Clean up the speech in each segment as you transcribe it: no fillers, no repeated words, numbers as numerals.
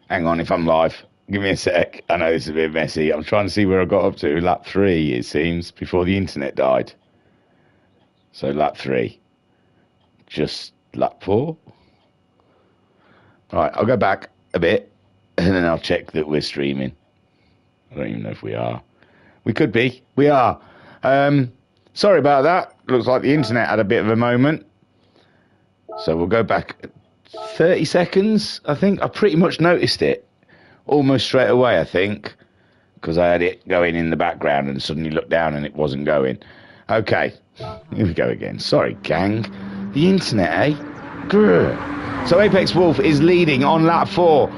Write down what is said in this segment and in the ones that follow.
Hang on, if I'm live. Give me a sec. I know this is a bit messy. I'm trying to see where I got up to. Lap 3, it seems, before the internet died. So lap 3. Just lap 4. Right, I'll go back a bit, and then I'll check that we're streaming. I don't even know if we are. We could be. We are. Sorry about that. Looks like the internet had a bit of a moment. So we'll go back 30 seconds, I think. I pretty much noticed it almost straight away, I think, because I had it going in the background and suddenly looked down and it wasn't going. Okay, here we go again. Sorry, gang. The internet, eh? Grr. So Apex Wolf is leading on lap 4.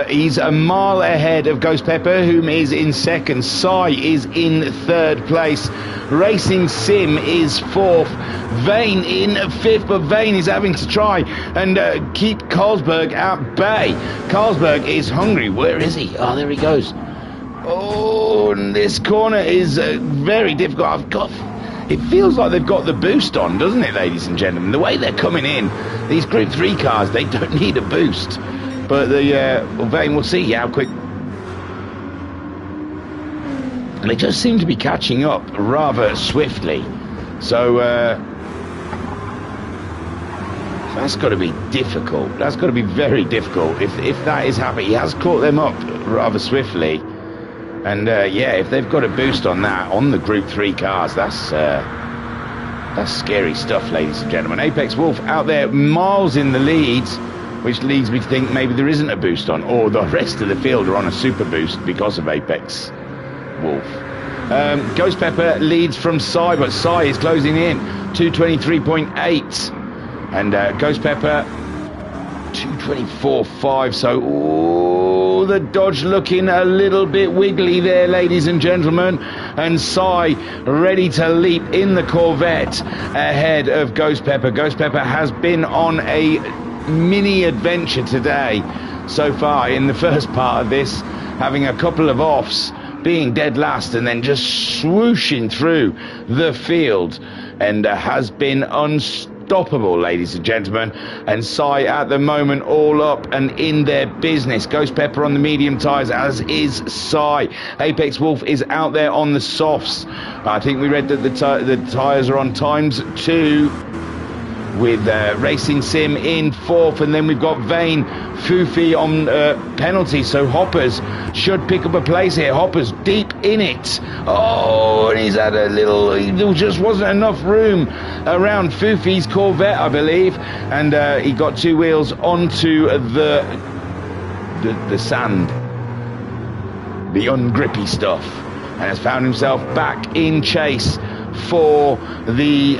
He's a mile ahead of Ghost Pepper, whom is in second. Sai is in third place. Racing Sim is fourth. Vane in fifth, but Vane is having to try and keep Carlsberg at bay. Carlsberg is hungry. Where is he? Oh, there he goes. Oh, and this corner is very difficult. It feels like they've got the boost on, doesn't it, ladies and gentlemen? The way they're coming in, these Group 3 cars, they don't need a boost. But Vane, we'll see how quick. And they just seem to be catching up rather swiftly. So that's got to be difficult. That's got to be very difficult. If that is happening, he has caught them up rather swiftly. And yeah, if they've got a boost on that, on the Group 3 cars, that's scary stuff, ladies and gentlemen. Apex Wolf out there, miles in the lead, which leads me to think maybe there isn't a boost on, or the rest of the field are on a super boost because of Apex Wolf. Ghost Pepper leads from Sai, but Sai is closing in 223.8, and Ghost Pepper 224.5. So the Dodge looking a little bit wiggly there, ladies and gentlemen, and Sai ready to leap in the Corvette ahead of Ghost Pepper. Ghost Pepper has been on a mini adventure today so far in the first part of this, having a couple of offs, being dead last, and then just swooshing through the field, and has been unstoppable, ladies and gentlemen. And Sai at the moment all up and in their business. Ghost Pepper on the medium tyres, as is Sai. Apex Wolf is out there on the softs. I think we read that the tyres are on ×2, with Racing Sim in fourth, and then we've got Vane, Foofy on penalty, so Hoppers should pick up a place here. Hoppers deep in it. Oh, and he's had a little, there just wasn't enough room around Foofy's Corvette, I believe, and he got two wheels onto the sand, the ungrippy stuff, and has found himself back in chase for the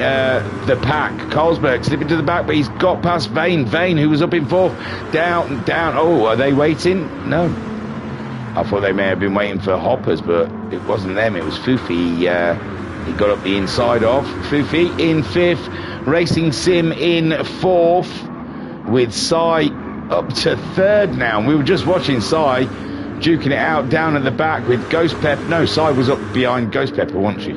pack. Carlsberg slipping to the back, but he's got past Vane, who was up in fourth. Down. Oh, are they waiting? No, I thought they may have been waiting for Hoppers, but it wasn't them, it was Foofy. He got up the inside of Foofy in fifth. Racing Sim in fourth, with Sai up to third now. We were just watching Sai duking it out down at the back with Ghost Pepper. No, Sai was up behind Ghost Pepper, wasn't she?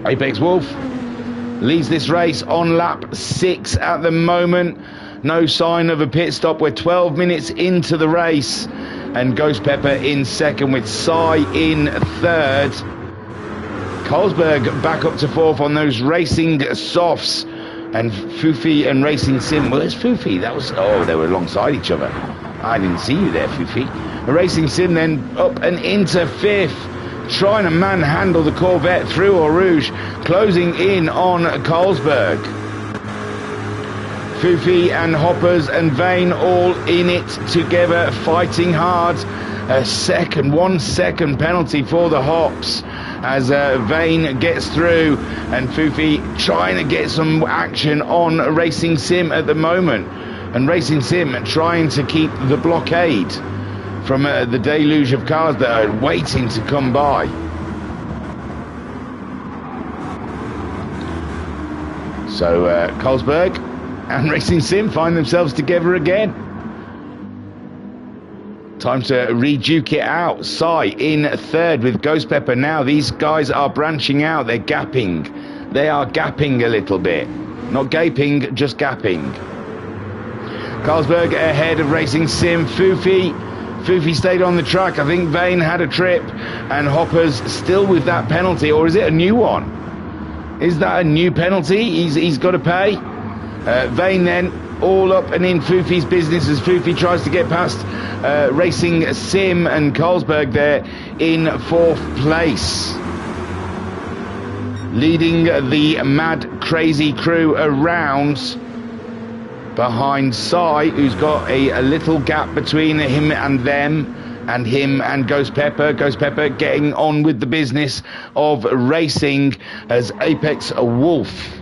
Apex Wolf leads this race on lap 6 at the moment. No sign of a pit stop. We're 12 minutes into the race, and Ghost Pepper in second with Sai in third. Carlsberg back up to fourth on those racing softs, and Foofy and Racing Sim. Where's Foofy? That was, oh, they were alongside each other. I didn't see you there, Foofy. Racing Sim then up and into fifth, trying to manhandle the Corvette through Eau Rouge, closing in on Carlsberg. Foofy and Hoppers and Vane all in it together, fighting hard. A 1 second penalty for the Hops as Vane gets through, and Foofy trying to get some action on Racing Sim at the moment, and Racing Sim trying to keep the blockade from the deluge of cars that are waiting to come by. So Carlsberg and Racing Sim find themselves together again. Time to reduke it out. Sai in third with Ghost Pepper now. These guys are branching out. They're gapping. They are gapping a little bit. Not gaping, just gapping. Carlsberg ahead of Racing Sim. Foofy stayed on the track. I think Vane had a trip, and Hopper's still with that penalty, or is it a new one? Is that a new penalty he's got to pay? Vane then all up and in Foofy's business as Foofy tries to get past Racing Sim, and Carlsberg there in 4th place, leading the mad crazy crew around behind Sai, who's got a little gap between him and them, and him and Ghost Pepper. Ghost Pepper getting on with the business of racing as Apex Wolf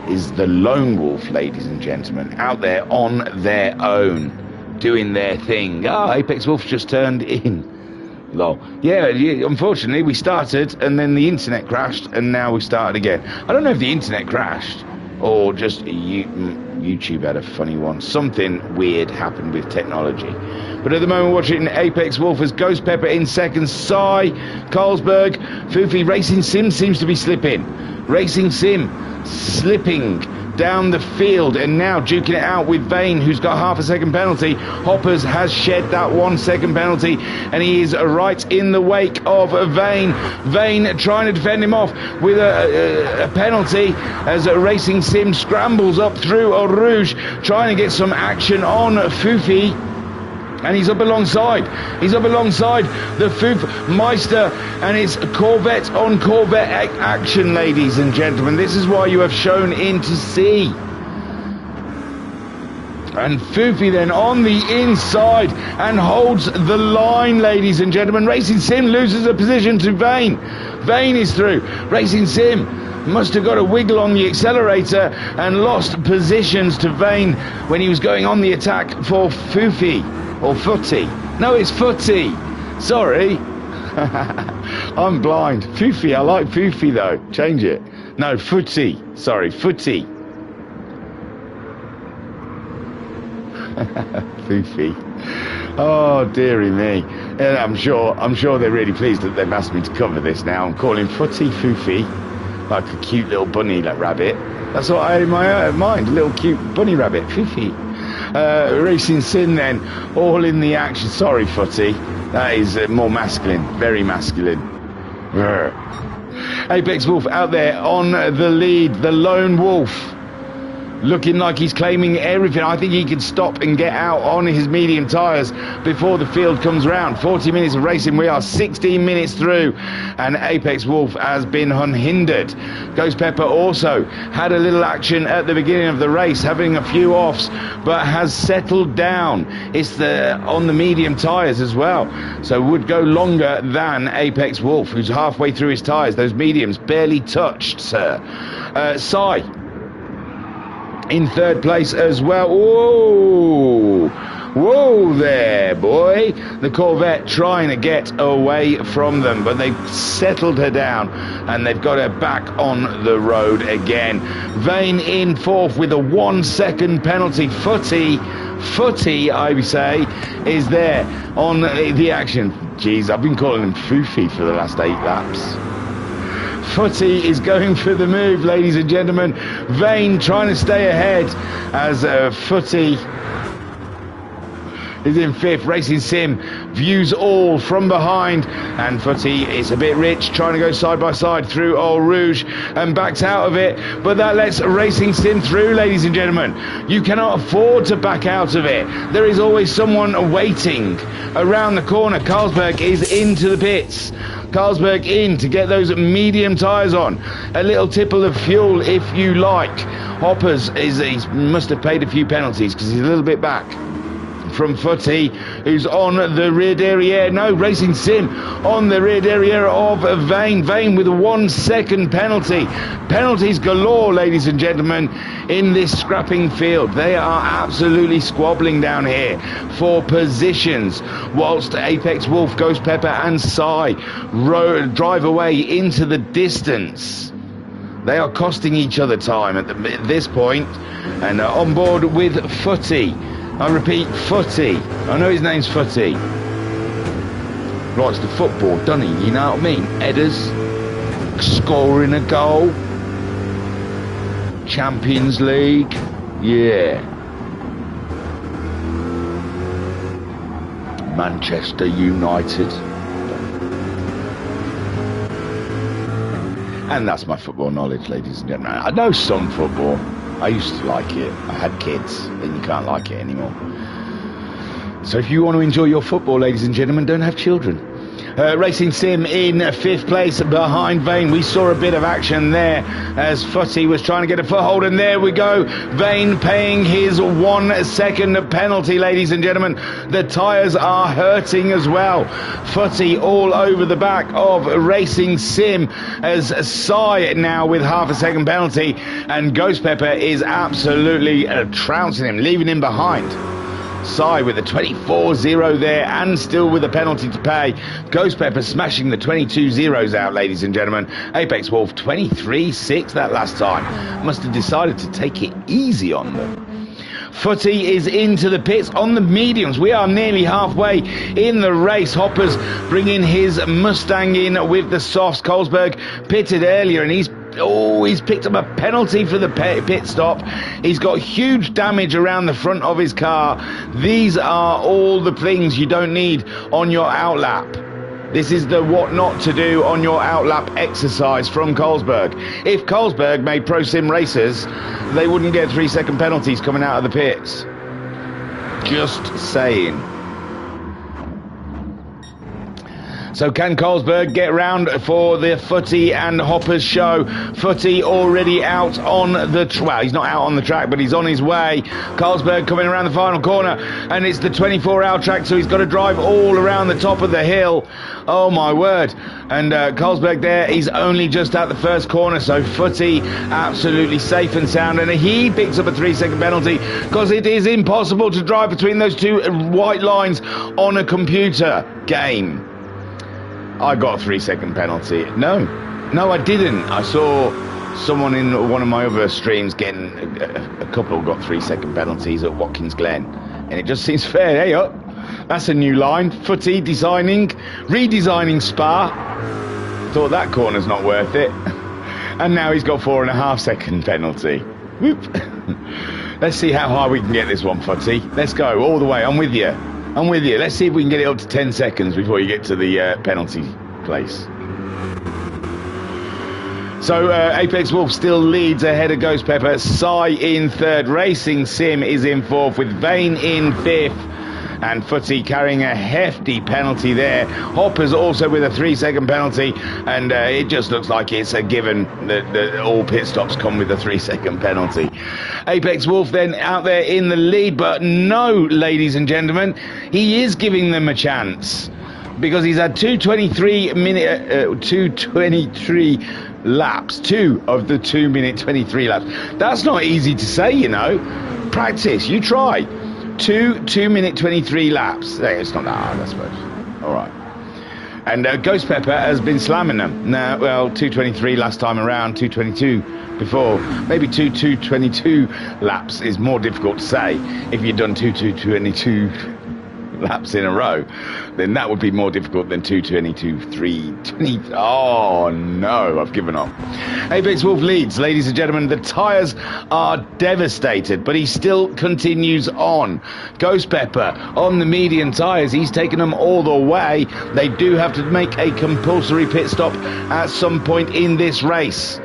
is the lone wolf, ladies and gentlemen, out there on their own, doing their thing. Apex Wolf's just turned in. Lol. Yeah, unfortunately we started and then the internet crashed, and now we started again. I don't know if the internet crashed or just YouTube had a funny one. Something weird happened with technology. But at the moment, watching Apex Wolf as Ghost Pepper in second, Sai, Carlsberg, Foofy. Racing Sim seems to be slipping. Racing Sim slipping down the field, and now duking it out with Vane, who's got half a second penalty. Hoppers has shed that 1 second penalty, and he is right in the wake of Vane. Vane trying to defend him off with a penalty as Racing Sim scrambles up through Eau Rouge, trying to get some action on Foofy. And he's up alongside the Foof Meister, and it's Corvette on Corvette action, ladies and gentlemen. This is why you have shown in to see. And Foofy then on the inside and holds the line, ladies and gentlemen. Racing Sim loses a position to Vane. Vane is through. Racing Sim must have got a wiggle on the accelerator and lost positions to Vane when he was going on the attack for Foofy. Or Footy. No, it's Footy. Sorry. I'm blind. Foofy, I like Foofy though. Change it. No, Footy. Sorry, Footy. Foofy. Oh, dearie me. And I'm sure they're really pleased that they've asked me to cover this now. I'm calling Footy Foofy, like a cute little bunny rabbit. That's what I had in my mind. A little cute bunny rabbit. Foofy. Racing Sin then, all in the action. Sorry, Footy. That is more masculine. Very masculine. Apex Wolf out there on the lead. The lone wolf. Looking like he's claiming everything. I think he can stop and get out on his medium tyres before the field comes round. 40 minutes of racing. We are 16 minutes through, and Apex Wolf has been unhindered. Ghost Pepper also had a little action at the beginning of the race, having a few offs, but has settled down. It's on the medium tyres as well, so would go longer than Apex Wolf, who's halfway through his tyres. Those mediums barely touched, sir. Sai in third place as well. Whoa there, boy. The Corvette trying to get away from them, but they've settled her down and they've got her back on the road again. Vane in fourth with a 1 second penalty. Footy, I would say, is there on the action. Jeez, I've been calling him Foofy for the last 8 laps. Footy is going for the move, ladies and gentlemen. Vane trying to stay ahead as Footy is in fifth. Racing Sim views all from behind, and Footy is a bit rich, trying to go side by side through Eau Rouge and backs out of it, but that lets Racing Sim through, ladies and gentlemen. You cannot afford to back out of it. There is always someone waiting around the corner. Carlsberg is into the pits. Carlsberg in to get those medium tyres on. A little tipple of fuel if you like. Hoppers he must have paid a few penalties because he's a little bit back from Footy, who's on the rear derriere. No, Racing Sim on the rear derriere of Vane. Vane with a 1 second penalty. Penalties galore, ladies and gentlemen, in this scrapping field. They are absolutely squabbling down here for positions, whilst Apex Wolf, Ghost Pepper and Sai drive away into the distance. They are costing each other time at this point, and on board with Footy. I repeat, Footy. I know his name's Footy. Likes the football, doesn't he? You know what I mean? Headers, scoring a goal, Champions League. Yeah. Manchester United. And that's my football knowledge, ladies and gentlemen. I know some football. I used to like it. I had kids, and you can't like it anymore. So if you want to enjoy your football, ladies and gentlemen, don't have children. Racing Sim in 5th place behind Vane. We saw a bit of action there as Footy was trying to get a foothold, and there we go. Vane paying his 1 second penalty, ladies and gentlemen. The tyres are hurting as well. Footy all over the back of Racing Sim as Sai now with half a second penalty, and Ghost Pepper is absolutely trouncing him, leaving him behind. Sai with a 24-0 there and still with a penalty to pay. Ghost Pepper smashing the 22-0s out, ladies and gentlemen. Apex Wolf 23-6 that last time. Must have decided to take it easy on them. Footy is into the pits on the mediums. We are nearly halfway in the race. Hopper's bringing his Mustang in with the softs. Colesberg pitted earlier and he's picked up a penalty for the pit stop. He's got huge damage around the front of his car. These are all the things you don't need on your outlap. This is the what not to do on your outlap exercise from Colesberg. If Colesberg made Pro Sim racers, they wouldn't get 3 second penalties coming out of the pits. Just saying. So can Colesberg get round for the Footy and Hoppers show? Footy already out on the well, he's not out on the track, but he's on his way. Colesberg coming around the final corner, and it's the 24-hour track, so he's got to drive all around the top of the hill. Oh my word. And Colesberg there, he's only just at the first corner, so Footy absolutely safe and sound, and he picks up a 3 second penalty because it is impossible to drive between those two white lines on a computer game. I got a 3 second penalty. No, I didn't. I saw someone in one of my other streams getting a couple got 3 second penalties at Watkins Glen, and it just seems fair. Hey up, that's a new line. Footy redesigning Spa. Thought that corner's not worth it, and now he's got 4.5 second penalty. Whoop. Let's see how high we can get this one, Footy. Let's go all the way. I'm with you. Let's see if we can get it up to 10 seconds before you get to the penalty place. So Apex Wolf still leads ahead of Ghost Pepper. Sai in 3rd. Racing Sim is in 4th with Vane in 5th. And Footy carrying a hefty penalty there. Hopper's also with a 3 second penalty, and it just looks like it's a given that all pit stops come with a 3 second penalty. Apex Wolf then out there in the lead, but no, ladies and gentlemen, he is giving them a chance because he's had 223 laps, 2 of the 2-minute 23 laps. That's not easy to say, you know. Practice, you try. 2-minute 23 laps. It's not that hard, I suppose. All right. And Ghost Pepper has been slamming them. Now, well, 2:23 last time around, 2:22 before. Maybe 2:22 laps is more difficult to say. If you'd done 2:22 laps in a row, then that would be more difficult than 2:22, 3:20. Oh no, I've given up. Apex Wolf leads, ladies and gentlemen. The tyres are devastated, but he still continues on. Ghost Pepper on the medium tyres, he's taken them all the way. They do have to make a compulsory pit stop at some point in this race.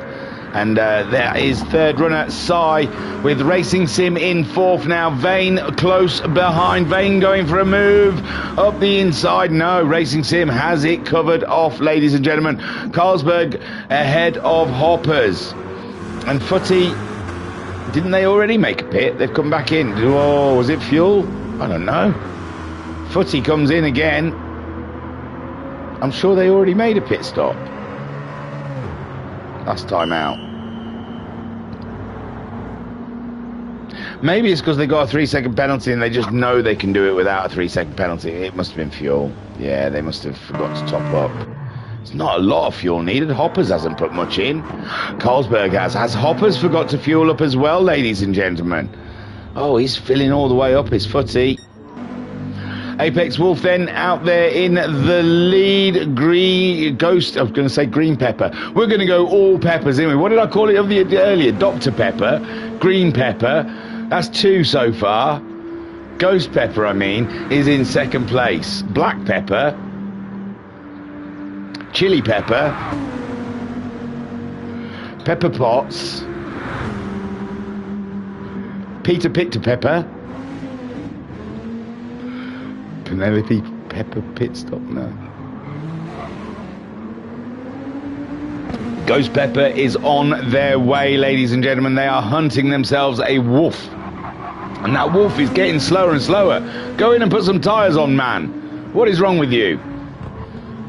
And there is 3rd runner Sai with Racing Sim in 4th now. Vane close behind. Vane going for a move up the inside. No, Racing Sim has it covered off, ladies and gentlemen. Carlsberg ahead of Hoppers. And Footy, didn't they already make a pit? They've come back in. Oh, was it fuel? I don't know. Footy comes in again. I'm sure they already made a pit stop last time out. Maybe it's because they got a 3 second penalty and they just know they can do it without a 3 second penalty. It must have been fuel. Yeah, they must have forgot to top up. It's not a lot of fuel needed. Hoppers hasn't put much in. Carlsberg has. Has Hoppers forgot to fuel up as well, ladies and gentlemen? Oh, he's filling all the way up his Footy. Apex Wolf then out there in the lead. Green Ghost, I was going to say Green Pepper. We're going to go all peppers, anyway. What did I call it earlier? Dr. Pepper, Green Pepper, That's 2 so far. Ghost Pepper, I mean, is in 2nd place. Black Pepper, Chili Pepper, Pepper Potts, Peter Pepper, Penelope Pepper Pit Stop, no. Ghost Pepper is on their way, ladies and gentlemen. They are hunting themselves a wolf. And that wolf is getting slower and slower. Go in and put some tyres on, man. What is wrong with you?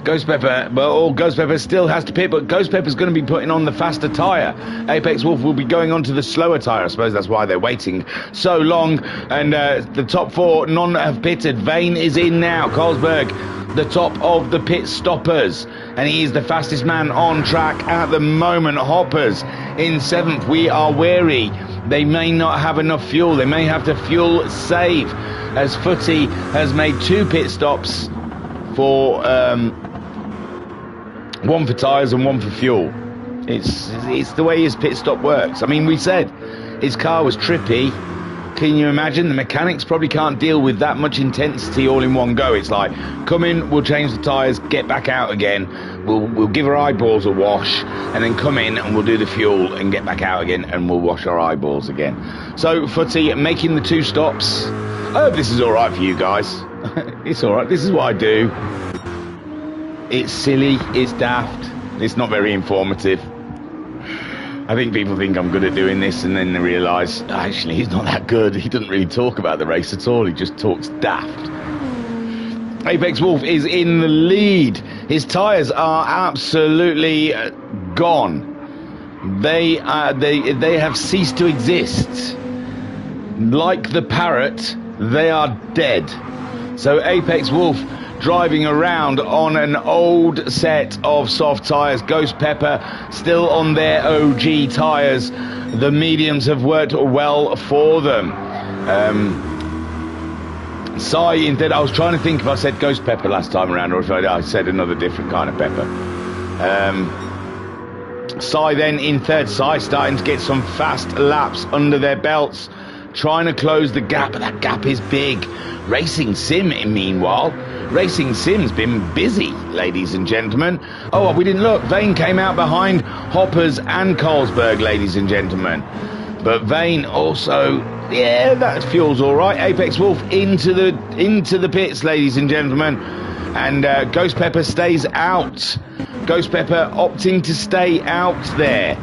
Ghost Pepper, well, Ghost Pepper still has to pit, but Ghost Pepper's going to be putting on the faster tyre. Apex Wolf will be going on to the slower tyre. I suppose that's why they're waiting so long. And the top 4, none have pitted. Vane is in now. Carlsberg, the top of the pit stoppers. And he is the fastest man on track at the moment. Hoppers in 7th. We are wary. They may not have enough fuel. They may have to fuel save, as Footy has made 2 pit stops for... 1 for tyres and 1 for fuel. It's the way his pit stop works. I mean, we said his car was trippy. Can you imagine? The mechanics probably can't deal with that much intensity all in one go. It's like, come in, we'll change the tyres, get back out again. We'll give our eyeballs a wash, and then come in and we'll do the fuel and get back out again, and we'll wash our eyeballs again. So Footy making the 2 stops. I hope this is all right for you guys. It's all right. This is what I do. It's silly, it's daft, it's not very informative. I think people think I'm good at doing this, and then they realise, actually, he's not that good. He doesn't really talk about the race at all, he just talks daft. Apex Wolf is in the lead. His tyres are absolutely gone. They have ceased to exist. Like the parrot, they are dead. So Apex Wolf driving around on an old set of soft tyres. Ghost Pepper still on their OG tyres. The mediums have worked well for them. Sai, instead, I was trying to think if I said Ghost Pepper last time around, or if I said another different kind of pepper. Sai then in 3rd. Sai starting to get some fast laps under their belts, trying to close the gap, but that gap is big. Racing Sim, meanwhile, Racing Sim's been busy, ladies and gentlemen. Oh, we didn't look. Vane came out behind Hoppers and Carlsberg, ladies and gentlemen. But Vane also, yeah, that fuel's all right. Apex Wolf into the pits, ladies and gentlemen. And Ghost Pepper stays out. Ghost Pepper opting to stay out there.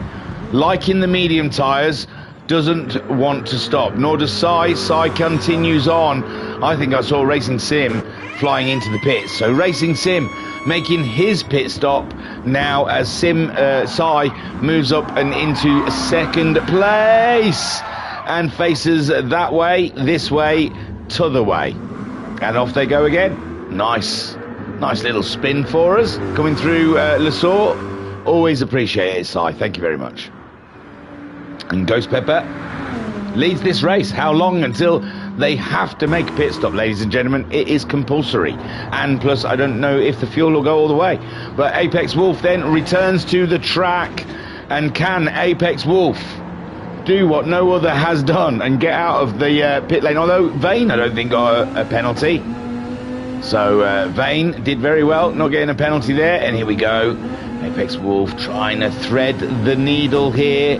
Liking the medium tyres, doesn't want to stop, nor does Sai. Sai continues on. I think I saw Racing Sim flying into the pits. So Racing Sim making his pit stop now as Sai moves up and into 2nd place and faces that way, this way, t'other way. And off they go again. Nice little spin for us coming through Lesaur. Always appreciate it, Sai. Thank you very much. And Ghost Pepper leads this race. How long until they have to make a pit stop, ladies and gentlemen? It is compulsory. And plus, I don't know if the fuel will go all the way. But Apex Wolf then returns to the track. And can Apex Wolf do what no other has done and get out of the pit lane? Although Vane, I don't think, got a penalty. So Vane did very well, not getting a penalty there. And here we go. Apex Wolf trying to thread the needle here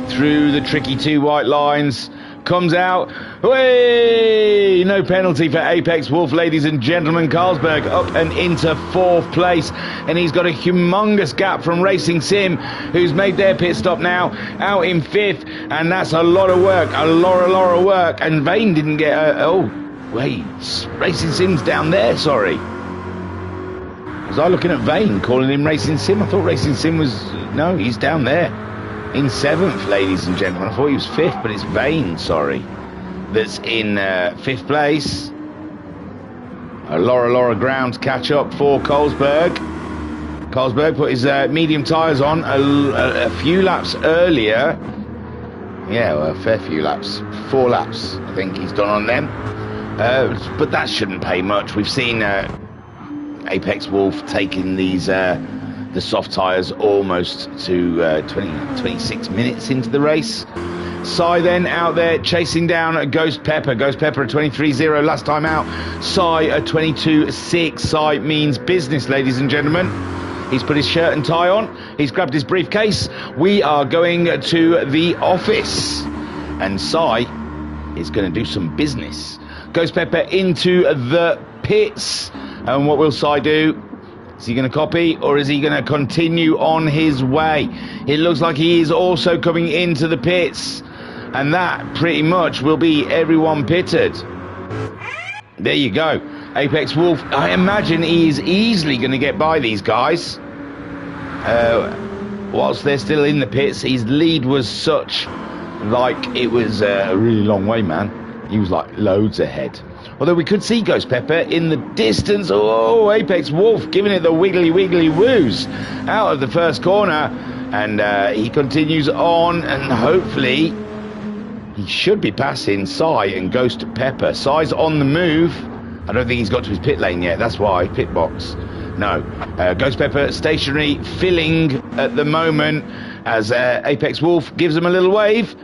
through the tricky 2 white lines, comes out, way, no penalty for Apex Wolf, ladies and gentlemen. Carlsberg up and into 4th place, and he's got a humongous gap from Racing Sim, who's made their pit stop now, out in 5th, and that's a lot of work, a lot of work. And Vane didn't get oh wait, Racing Sim's down there, sorry. Was I looking at Vane calling him Racing Sim? I thought Racing Sim was, no, he's down there in 7th, ladies and gentlemen. I thought he was 5th, but it's Vane, sorry, that's in 5th place. A lot of ground to catch up for Carlsberg. Carlsberg put his medium tyres on a few laps earlier. Yeah, well, a fair few laps. 4 laps, I think he's done on them. But that shouldn't pay much. We've seen Apex Wolf taking these the soft tyres almost to 26 minutes into the race. Sai then out there chasing down Ghost Pepper. Ghost Pepper a 23.0 last time out. Sai a 22.6. Sai means business, ladies and gentlemen. He's put his shirt and tie on. He's grabbed his briefcase. We are going to the office. And Sai is going to do some business. Ghost Pepper into the pits. And what will Sai do? Is he going to copy, or is he going to continue on his way? It looks like he is also coming into the pits. And that pretty much will be everyone pitted. There you go. Apex Wolf, I imagine he is easily going to get by these guys. Whilst they're still in the pits, his lead was such, like, it was a really long way, man. He was like loads ahead. Although we could see Ghost Pepper in the distance. Oh, Apex Wolf giving it the wiggly woos out of the first corner. And he continues on, and hopefully he should be passing Sai and Ghost Pepper. Sai's on the move. I don't think he's got to his pit lane yet. That's why, pit box. No. Ghost Pepper stationary, filling at the moment as Apex Wolf gives him a little wave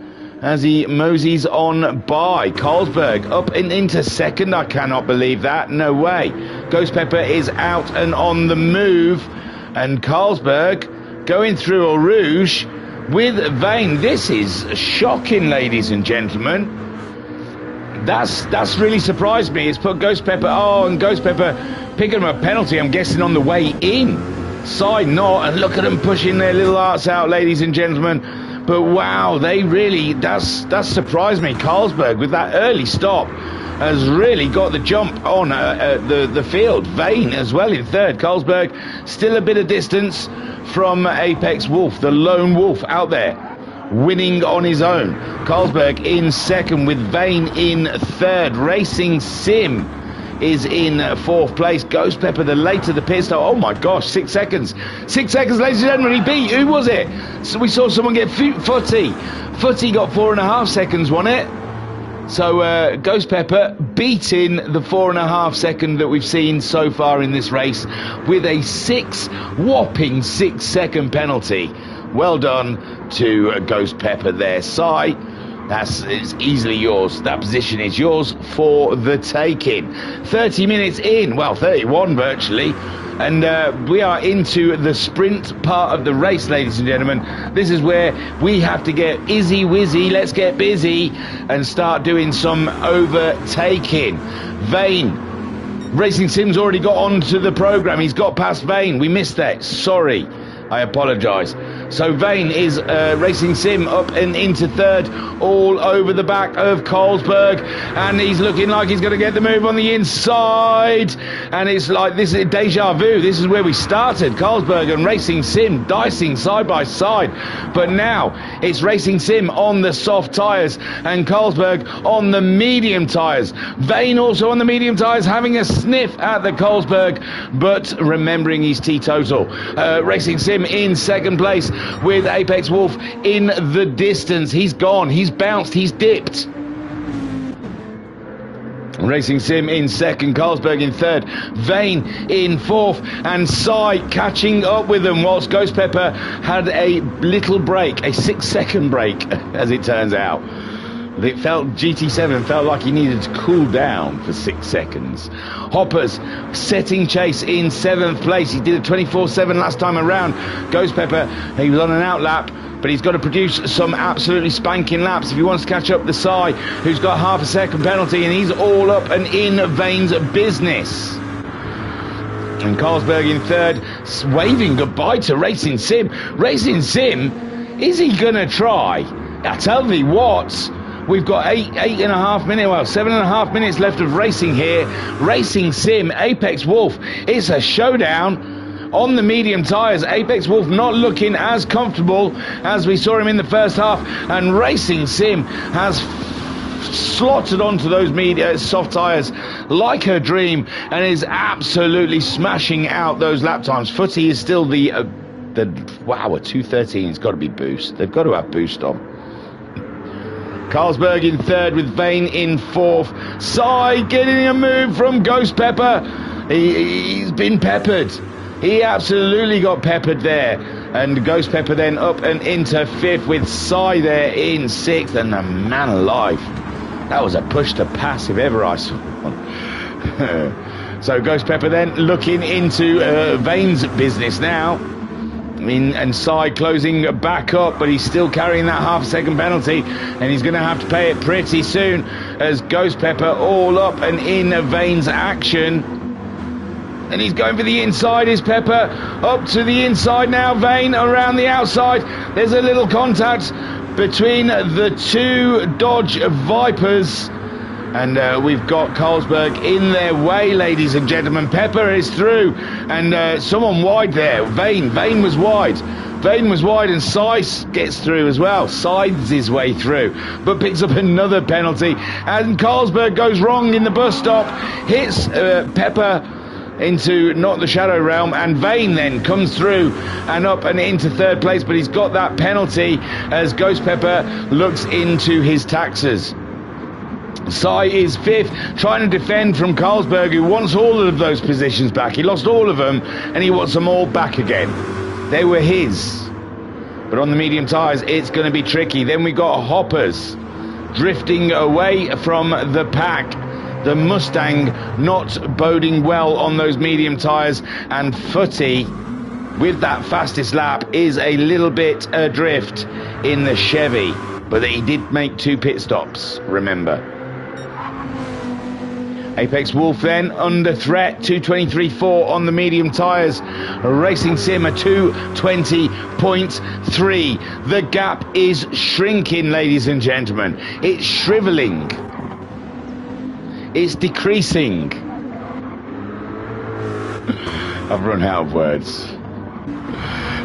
as he moseys on by. Carlsberg up and into second. I cannot believe that. No way. Ghost Pepper is out and on the move. And Carlsberg going through Eau Rouge with Vane. This is shocking, ladies and gentlemen. That's really surprised me. It's put Ghost Pepper, and Ghost Pepper picking him a penalty, I'm guessing, on the way in. Side not, and look at them pushing their little arts out, ladies and gentlemen. But wow, they really, that's surprised me. Carlsberg, with that early stop, has really got the jump on the field. Vane as well in third. Carlsberg still a bit of distance from Apex Wolf, the lone wolf out there, winning on his own. Carlsberg in second with Vane in third. Racing Sim is in fourth place. Ghost Pepper, the later the pit stop. Oh my gosh, 6 seconds. 6 seconds, ladies and gentlemen, he beat, who was it? So we saw someone get Footy. Footy got 4.5 seconds, wasn't it? So Ghost Pepper beating the 4.5 second that we've seen so far in this race with a whopping 6 second penalty. Well done to Ghost Pepper there. Sai, it's easily yours. That position is yours for the taking. 30 minutes in, well, 31 virtually, and we are into the sprint part of the race, ladies and gentlemen. This is where we have to get izzy-wizzy, let's get busy, and start doing some overtaking. Vane, Racing Sim's already got onto the programme. He's got past Vane. We missed that. Sorry. I apologise. So Vane is Racing Sim up and into third, all over the back of Carlsberg, and he's looking like he's going to get the move on the inside, and it's like this is deja vu. This is where we started. Carlsberg and Racing Sim dicing side by side, but now it's Racing Sim on the soft tyres and Carlsberg on the medium tyres. Vane also on the medium tyres, having a sniff at the Carlsberg, but remembering his teetotal. Racing Sim in second place with Apex Wolf in the distance. He's gone, he's bounced, he's dipped. Racing Sim in second, Carlsberg in third, Vane in fourth, and Sai catching up with them, whilst Ghost Pepper had a little break, a 6 second break, as it turns out. It felt, GT7 felt like he needed to cool down for 6 seconds. Hoppers setting chase in seventh place. He did a 24.7 last time around. Ghost Pepper, he was on an outlap, but he's got to produce some absolutely spanking laps if he wants to catch up the Sai, who's got half a second penalty, and he's all up and in Vane's business. And Carlsberg in third, waving goodbye to Racing Sim. Racing Sim, is he going to try? I tell thee what, we've got 7.5 minutes left of racing here. Racing Sim, Apex Wolf, it's a showdown on the medium tyres. Apex Wolf not looking as comfortable as we saw him in the first half, and Racing Sim has slotted onto those soft tyres like her dream and is absolutely smashing out those lap times. Footy is still the wow, a 2:13. It's got to be boost. They've got to have boost on. Carlsberg in third with Vane in fourth. Sai getting a move from Ghost Pepper. He's been peppered. He absolutely got peppered there. And Ghost Pepper then up and into 5th with Sai there in 6th. And the man alive, that was a push to pass if ever I saw one. So Ghost Pepper then looking into Vane's business now. And Sai closing back up, but he's still carrying that half-second penalty, and he's going to have to pay it pretty soon as Ghost Pepper all up and in Vane's action. And he's going for the inside, is Pepper. Up to the inside now, Vane around the outside. There's a little contact between the two Dodge Vipers. And we've got Carlsberg in their way, ladies and gentlemen. Pepper is through, and someone wide there. Vane was wide. Vane was wide, and Sice gets through as well. Sides his way through, but picks up another penalty. And Carlsberg goes wrong in the bus stop, hits Pepper into not the shadow realm, and Vane then comes through and up and into 3rd place, but he's got that penalty as Ghost Pepper looks into his taxes. Sai is 5th, trying to defend from Carlsberg, who wants all of those positions back. He lost all of them, and he wants them all back again. They were his. But on the medium tyres, it's going to be tricky. Then we got Hoppers drifting away from the pack. The Mustang not boding well on those medium tyres, and Footy, with that fastest lap, is a little bit adrift in the Chevy. But he did make 2 pit stops, remember. Apex Wolf then under threat, 2:23.4 on the medium tyres. Racing Sim a 2:20.3. The gap is shrinking, ladies and gentlemen. It's shriveling. It's decreasing. I've run out of words.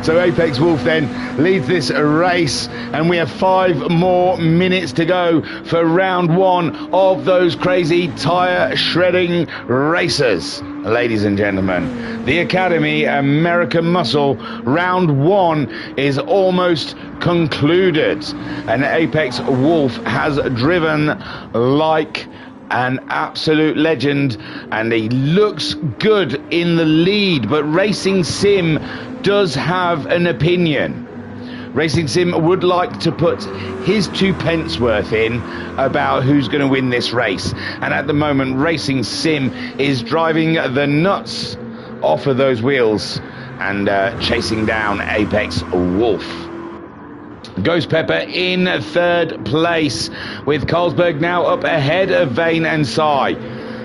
So Apex Wolf then leads this race, and we have 5 more minutes to go for round 1 of those crazy tyre shredding races. Ladies and gentlemen, the Academy American Muscle round 1 is almost concluded, and Apex Wolf has driven like an absolute legend, and he looks good in the lead, but Racing Sim does have an opinion. Racing Sim would like to put his 2 pence worth in about who's going to win this race, and at the moment Racing Sim is driving the nuts off of those wheels and chasing down Apex Wolf. Ghost Pepper in 3rd place, with Carlsberg now up ahead of Vane and Sai.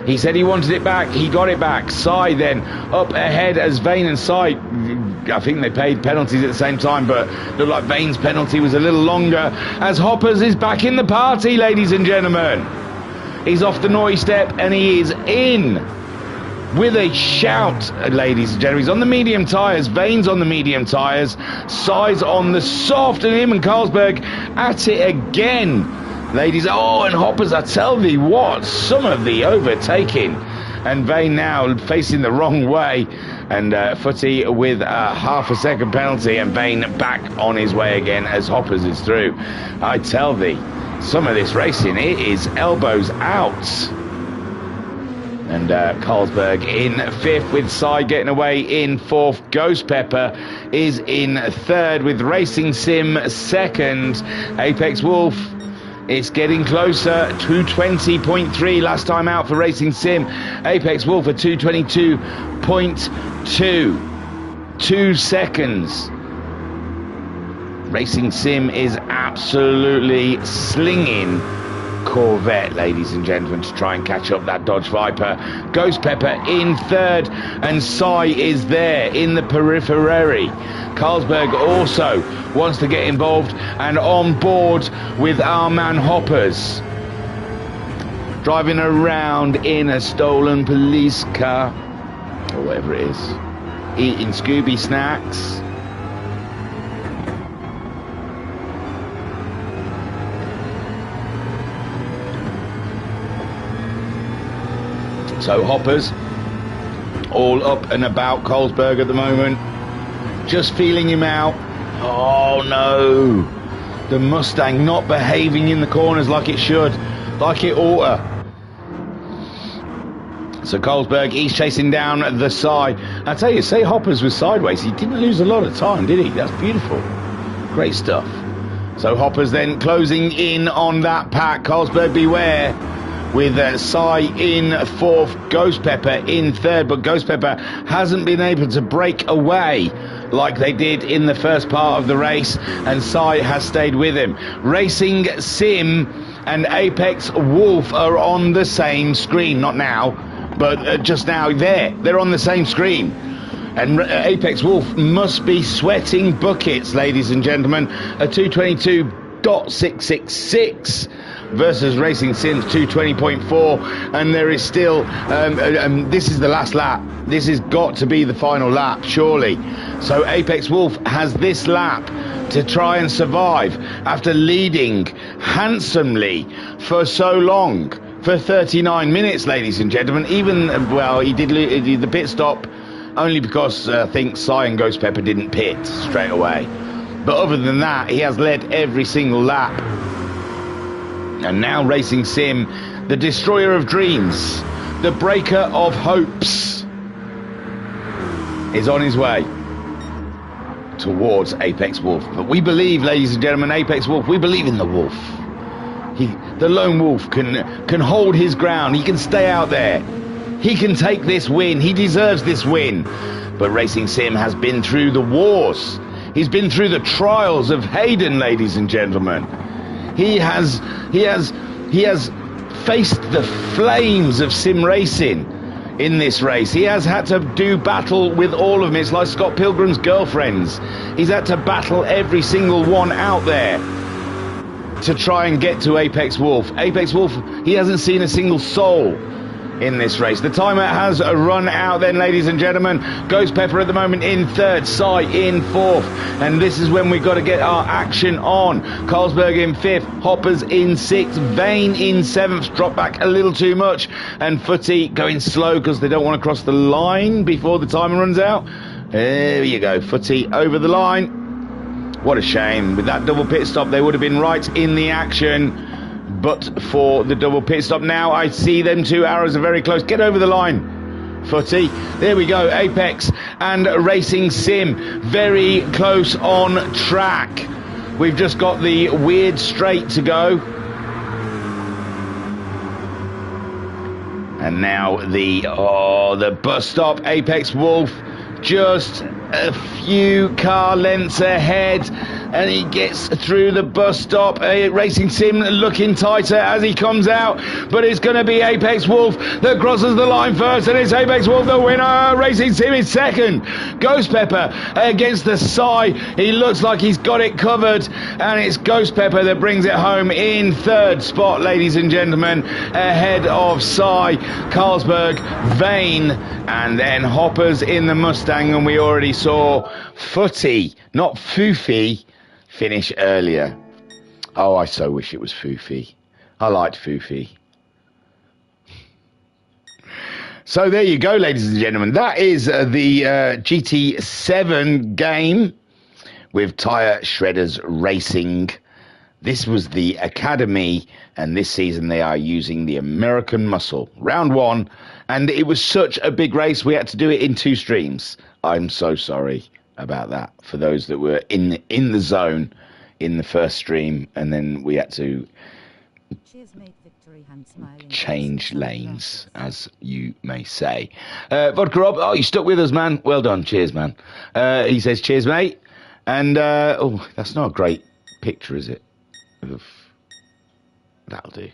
He said he wanted it back, he got it back. Sai then up ahead as Vane and Sai, I think they paid penalties at the same time, but looked like Vane's penalty was a little longer, as Hoppers is back in the party, ladies and gentlemen. He's off the naughty step and he is in with a shout, ladies and gentlemen. He's on the medium tyres, Vane's on the medium tyres, Sai's on the soft, and him and Carlsberg at it again, ladies. Oh, and Hoppers, I tell thee what, some of the overtaking. And Vane now facing the wrong way, and Footy with a half a second penalty, and Vane back on his way again as Hoppers is through. I tell thee, some of this racing, it is elbows out. And Carlsberg in 5th, with Sai getting away in 4th. Ghost Pepper is in 3rd, with Racing Sim 2nd. Apex Wolf, it's getting closer. 2:20.3 last time out for Racing Sim. Apex Wolf at 2:22.2. 2 seconds. Racing Sim is absolutely slinging Corvette, ladies and gentlemen, to try and catch up that Dodge Viper. Ghost Pepper in 3rd, and Sai is there in the periphery. Carlsberg also wants to get involved and on board with our man Hoppers, driving around in a stolen police car, or whatever it is, eating Scooby snacks. So Hoppers all up and about Carlsberg at the moment, just feeling him out. Oh no, the Mustang not behaving in the corners like it should, like it oughta. So Carlsberg, he's chasing down the side. I tell you, say Hoppers was sideways. He didn't lose a lot of time, did he? That's beautiful. Great stuff. So Hoppers then closing in on that pack. Carlsberg beware, with Sai in fourth, Ghost Pepper in third. But Ghost Pepper hasn't been able to break away like they did in the first part of the race, and Sai has stayed with him. Racing Sim and Apex Wolf are on the same screen. Not now, but just now they're on the same screen. And Apex Wolf must be sweating buckets, ladies and gentlemen. A 222.666 versus Racing Sim's 220.4, and there is still this is the last lap. This has got to be the final lap, surely. So Apex Wolf has this lap to try and survive after leading handsomely for so long, for 39 minutes, ladies and gentlemen. Even, well, he did the pit stop only because I think Sai and Ghost Pepper didn't pit straight away. But other than that, he has led every single lap. And now Racing Sim, the destroyer of dreams, the breaker of hopes, is on his way towards Apex Wolf. But we believe, ladies and gentlemen, Apex Wolf, we believe in the wolf. The lone wolf can hold his ground. He can stay out there. He can take this win. He deserves this win. But Racing Sim has been through the wars. He's been through the trials of Hayden, ladies and gentlemen. He has faced the flames of sim racing in this race. He has had to do battle with all of them. It's like Scott Pilgrim's girlfriends. He's had to battle every single one out there to try and get to Apex Wolf. Apex Wolf, he hasn't seen a single soul in this race. The timer has run out then, ladies and gentlemen. Ghost Pepper at the moment in third, Sai in fourth, and this is when we've got to get our action on. Carlsberg in fifth, Hoppers in sixth, Vane in seventh, dropped back a little too much, and Footy going slow because they don't want to cross the line before the timer runs out. There you go, Footy over the line. What a shame. With that double pit stop, they would have been right in the action. But for the double pit stop now, I see them two arrows are very close. Get over the line, Footy. There we go. Apex and Racing Sim very close on track. We've just got the weird straight to go. And now the bus stop. Apex Wolf just a few car lengths ahead, and he gets through the bus stop. Racing Sim looking tighter as he comes out, but it's going to be Apex Wolf that crosses the line first, and it's Apex Wolf the winner. Racing Sim is second. Ghost Pepper against the Sai. He looks like he's got it covered, and it's Ghost Pepper that brings it home in third spot, ladies and gentlemen, ahead of Sai, Carlsberg, Vane, and then Hoppers in the Mustang, and we already saw Footy, not Foofy, finish earlier. Oh, I so wish it was Foofy. I liked Foofy. So there you go, ladies and gentlemen. That is the GT7 game with Tyre Shredders Racing. This was the Academy, and this season they are using the American Muscle. Round one, and it was such a big race, we had to do it in 2 streams. I'm so sorry about that for those that were in the zone in the first stream, and then we had to change lanes, as you may say. Vodka Rob, oh, you stuck with us, man. Well done. Cheers, man. He says, cheers, mate. And, oh, that's not a great picture, is it? That'll do.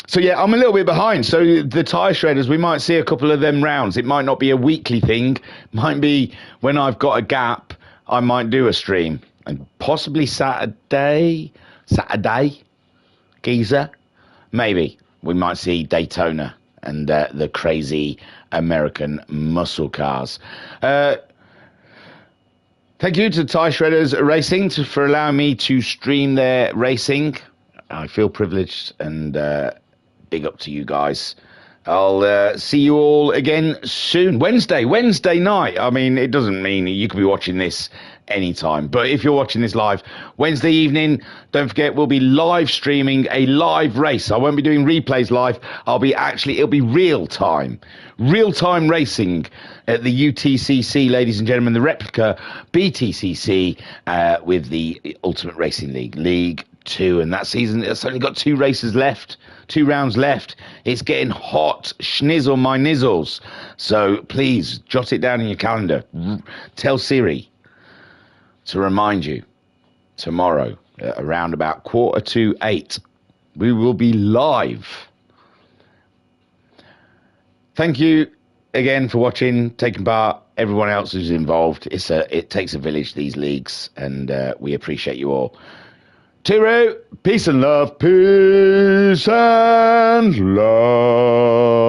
So yeah, I'm a little bit behind. So the Tyre Shredders, we might see a couple of them rounds. It might not be a weekly thing. Might be when I've got a gap, I might do a stream. And possibly Saturday, geezer. Maybe we might see Daytona and the crazy American muscle cars. Thank you to Tyre Shredders Racing for allowing me to stream their racing. I feel privileged, and big up to you guys. I'll see you all again soon. Wednesday night. I mean, it doesn't mean you could be watching this anytime, but if you're watching this live, Wednesday evening, don't forget, we'll be live streaming a live race. I won't be doing replays live. It'll be real time racing at the UTCC, ladies and gentlemen, the replica BTCC with the Ultimate Racing League 2, and that season it's only got 2 rounds left. It's getting hot, schnizzle my nizzles. So please jot it down in your calendar. Tell Siri to remind you tomorrow around about 7:45 we will be live. Thank you again for watching, taking part, everyone else who's involved. It takes a village, these leagues, and we appreciate you all. Tyre, peace and love. Peace and love.